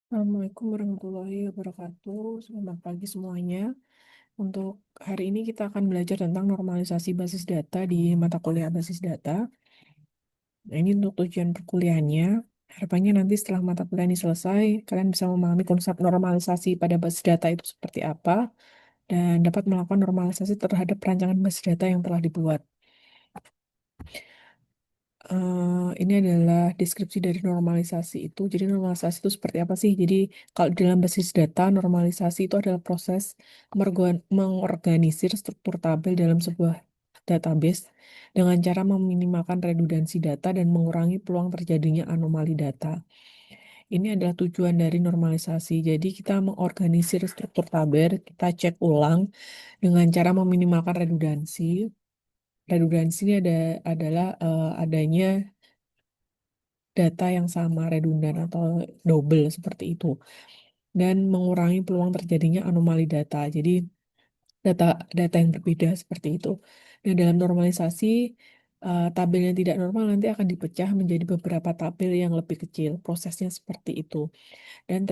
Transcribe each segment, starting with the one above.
Assalamualaikum warahmatullahi wabarakatuh. Selamat pagi semuanya. Untuk hari ini kita akan belajar tentang normalisasi basis data di mata kuliah basis data. Nah, ini untuk tujuan perkuliahannya. Harapannya nanti setelah mata kuliah ini selesai, kalian bisa memahami konsep normalisasi pada basis data itu seperti apa dan dapat melakukan normalisasi terhadap perancangan basis data yang telah dibuat. Ini adalah deskripsi dari normalisasi itu. Jadi normalisasi itu seperti apa sih? Jadi kalau dalam basis data, normalisasi itu adalah proses mengorganisir struktur tabel dalam sebuah database dengan cara meminimalkan redundansi data dan mengurangi peluang terjadinya anomali data. Ini adalah tujuan dari normalisasi. Jadi kita mengorganisir struktur tabel, kita cek ulang dengan cara meminimalkan redundansi. Redundansi ini adalah adanya data yang sama, redundan atau double seperti itu, dan mengurangi peluang terjadinya anomali data. Jadi data data yang berbeda seperti itu. Nah, dalam normalisasi tabel yang tidak normal nanti akan dipecah menjadi beberapa tabel yang lebih kecil. Prosesnya seperti itu dan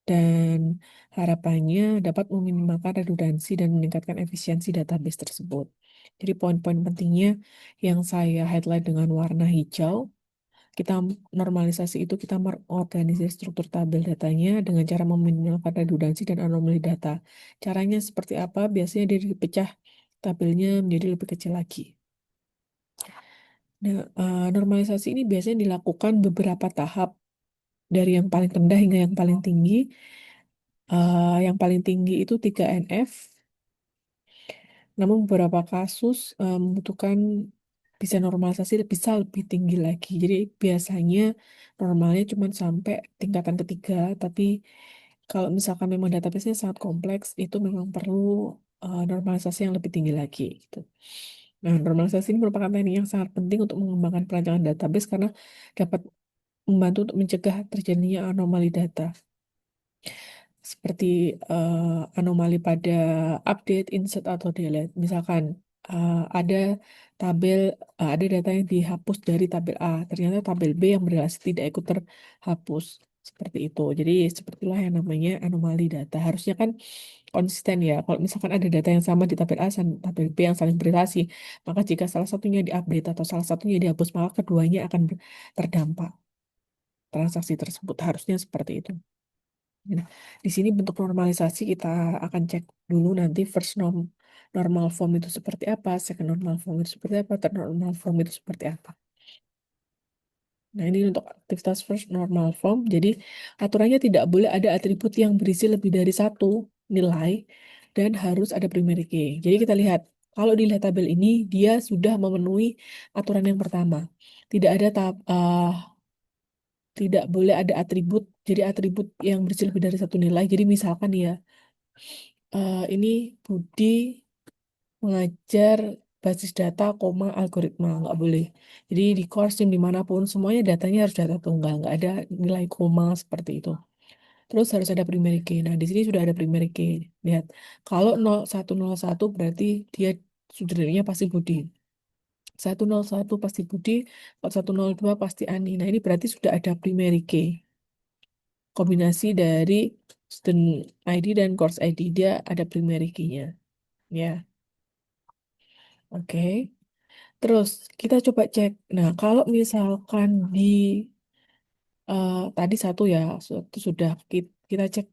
dan harapannya dapat meminimalkan redundansi dan meningkatkan efisiensi database tersebut. Jadi poin-poin pentingnya yang saya highlight dengan warna hijau, kita normalisasi itu kita mengorganisir struktur tabel datanya dengan cara meminimalkan redundansi dan anomali data. Caranya seperti apa? Biasanya dia dipecah tabelnya menjadi lebih kecil lagi. Nah, normalisasi ini biasanya dilakukan beberapa tahap dari yang paling rendah hingga yang paling tinggi. Yang paling tinggi itu 3NF, namun beberapa kasus membutuhkan bisa normalisasi bisa lebih tinggi lagi. Jadi biasanya normalnya cuma sampai tingkatan ketiga, tapi kalau misalkan memang database-nya sangat kompleks, itu memang perlu normalisasi yang lebih tinggi lagi gitu. Nah, normalisasi ini merupakan teknik yang sangat penting untuk mengembangkan perancangan database karena dapat membantu untuk mencegah terjadinya anomali data seperti anomali pada update, insert, atau delete. Misalkan ada ada data yang dihapus dari tabel A, ternyata tabel B yang berhasil tidak ikut terhapus. Seperti itu. Jadi sepertilah yang namanya anomali data. Harusnya kan konsisten ya. Kalau misalkan ada data yang sama di tabel A dan tabel B yang saling berrelasi, maka jika salah satunya diupdate atau salah satunya dihapus, maka keduanya akan terdampak. Transaksi tersebut harusnya seperti itu. Nah, di sini bentuk normalisasi kita akan cek dulu nanti normal form itu seperti apa, second normal form itu seperti apa, third normal form itu seperti apa. Nah, ini untuk aktivitas first normal form. Jadi, aturannya tidak boleh ada atribut yang berisi lebih dari satu nilai dan harus ada primary key. Jadi, kita lihat, kalau dilihat tabel ini, dia sudah memenuhi aturan yang pertama. Tidak ada tidak boleh ada atribut, jadi atribut yang berisi lebih dari satu nilai. Jadi, misalkan ya, ini Budi mengajar basis data, algoritma, nggak boleh. Jadi di course dimanapun semuanya datanya harus data tunggal, nggak ada nilai koma seperti itu. Terus harus ada primary key. Nah, di sini sudah ada primary key. Lihat, kalau 0101 berarti dia sudahnya pasti Budi. 101 pasti Budi, 102 pasti Ani. Nah, ini berarti sudah ada primary key. Kombinasi dari student ID dan course ID, dia ada primary key-nya. Ya, oke. Terus kita coba cek. Nah, kalau misalkan di tadi satu ya, sudah kita cek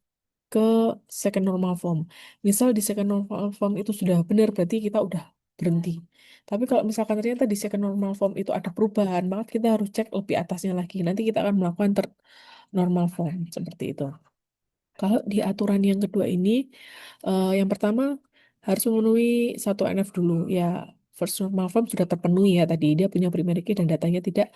ke second normal form. Misal di second normal form itu sudah benar, berarti kita udah berhenti. Tapi kalau misalkan ternyata di second normal form itu ada perubahan, maka kita harus cek lebih atasnya lagi. Nanti kita akan melakukan third normal form seperti itu. Kalau di aturan yang kedua ini, yang pertama harus memenuhi satu NF dulu. Ya, first normal form sudah terpenuhi ya tadi. Dia punya primary key dan datanya tidak,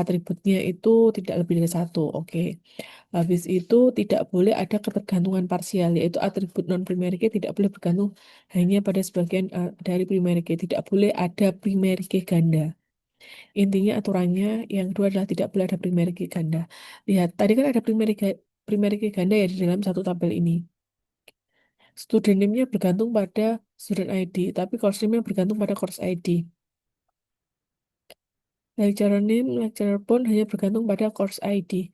atributnya itu tidak lebih dari satu. Oke. Habis itu tidak boleh ada ketergantungan parsial, yaitu atribut non-primary key tidak boleh bergantung hanya pada sebagian dari primary key. Tidak boleh ada primary key ganda. Intinya aturannya yang kedua adalah tidak boleh ada primary key ganda. Lihat, tadi kan ada primary key ganda ya di dalam satu tabel ini. Student name-nya bergantung pada student ID, tapi course name-nya bergantung pada course ID. Lecturer name, lecturer pun hanya bergantung pada course ID.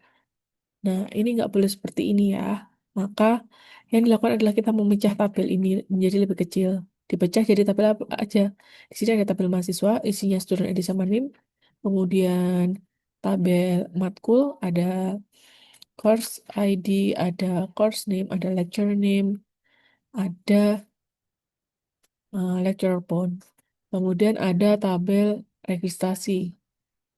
Nah, ini nggak boleh seperti ini ya. Maka yang dilakukan adalah kita memecah tabel ini menjadi lebih kecil. Dipecah jadi tabel apa aja. Di sini ada tabel mahasiswa, isinya student ID sama NIM. Kemudian tabel matkul, ada course ID, ada course name, ada lecturer name, ada lecturer pun. Kemudian ada tabel registrasi.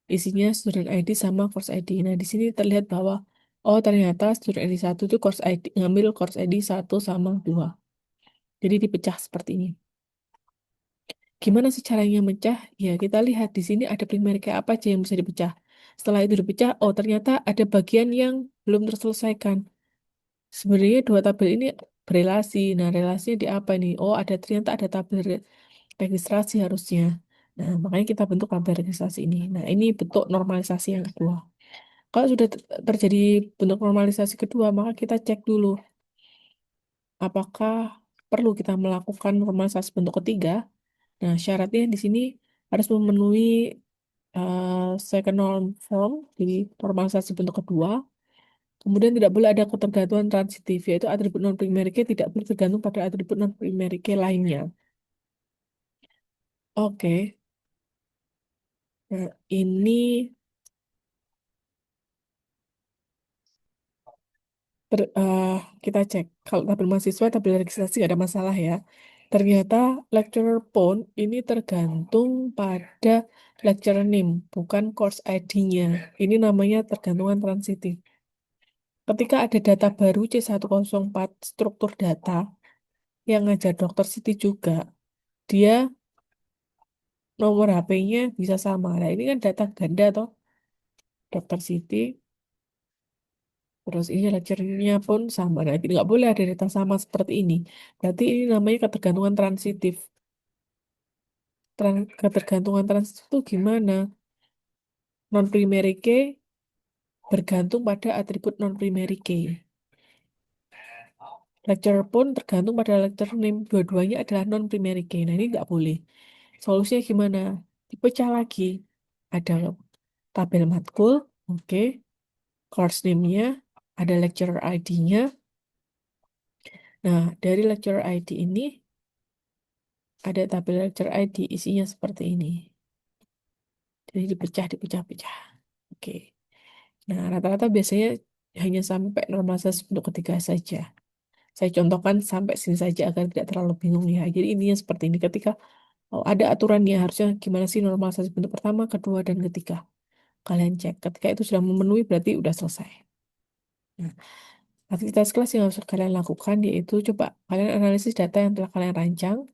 Isinya student ID sama course ID. Nah, di sini terlihat bahwa oh ternyata student ID 1 itu course ID ngambil course ID 1 sama 2. Jadi dipecah seperti ini. Gimana sih caranya mecah? Ya, kita lihat di sini ada primer kayak apa aja yang bisa dipecah. Setelah itu dipecah, oh ternyata ada bagian yang belum terselesaikan. Sebenarnya dua tabel ini berelasi. Nah, relasinya di apa nih? Oh, ternyata ada tabel registrasi harusnya. Nah, makanya kita bentuk tabel registrasi ini. Nah, ini bentuk normalisasi yang kedua. Kalau sudah terjadi bentuk normalisasi kedua, maka kita cek dulu apakah perlu kita melakukan normalisasi bentuk ketiga. Nah, syaratnya di sini harus memenuhi second norm form di normalisasi bentuk kedua. Kemudian tidak boleh ada ketergantungan transitif, yaitu atribut non-primer key tidak boleh tergantung pada atribut non-primer key lainnya. Oke, nah ini kita cek. Kalau tabel mahasiswa, tabel registrasi nggak ada masalah ya. Ternyata lecturer pun ini tergantung pada lecturer name, bukan course ID-nya. Ini namanya tergantungan transitif. Ketika ada data baru C104 struktur data yang ngajar Dokter Siti juga, dia nomor HP-nya bisa sama. Nah, ini kan data ganda toh, Dokter Siti, terus ini lecturer-nya pun sama. Nah, nggak boleh ada data sama seperti ini. Berarti ini namanya ketergantungan transitif. Ketergantungan transitif itu gimana? Non-primary key bergantung pada atribut non-primary key. Lecturer pun tergantung pada lecturer name. Dua-duanya adalah non-primary key. Nah, ini nggak boleh. Solusinya gimana? Dipecah lagi. Ada tabel matkul, oke. Course name-nya, ada lecturer ID-nya. Nah, dari lecturer ID ini, ada tabel lecturer ID, isinya seperti ini. Jadi dipecah. Oke. Nah, rata-rata biasanya hanya sampai normalisasi bentuk ketiga saja. Saya contohkan sampai sini saja agar tidak terlalu bingung ya. Jadi intinya seperti ini. Ketika ada aturannya, harusnya gimana sih normalisasi bentuk pertama, kedua, dan ketiga. Kalian cek. Ketika itu sudah memenuhi, berarti udah selesai. Nah, aktivitas kelas yang harus kalian lakukan yaitu coba kalian analisis data yang telah kalian rancang.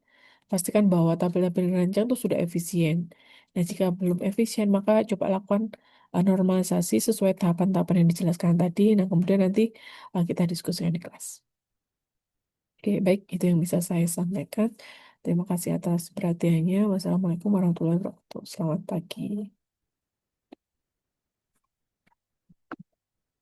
Pastikan bahwa tabel-tabel yang rancang itu sudah efisien. Nah, jika belum efisien, maka coba lakukan normalisasi sesuai tahapan-tahapan yang dijelaskan tadi. Nah, kemudian nanti kita diskusikan di kelas. Oke, baik. Itu yang bisa saya sampaikan. Terima kasih atas perhatiannya. Wassalamualaikum warahmatullahi wabarakatuh. Selamat pagi.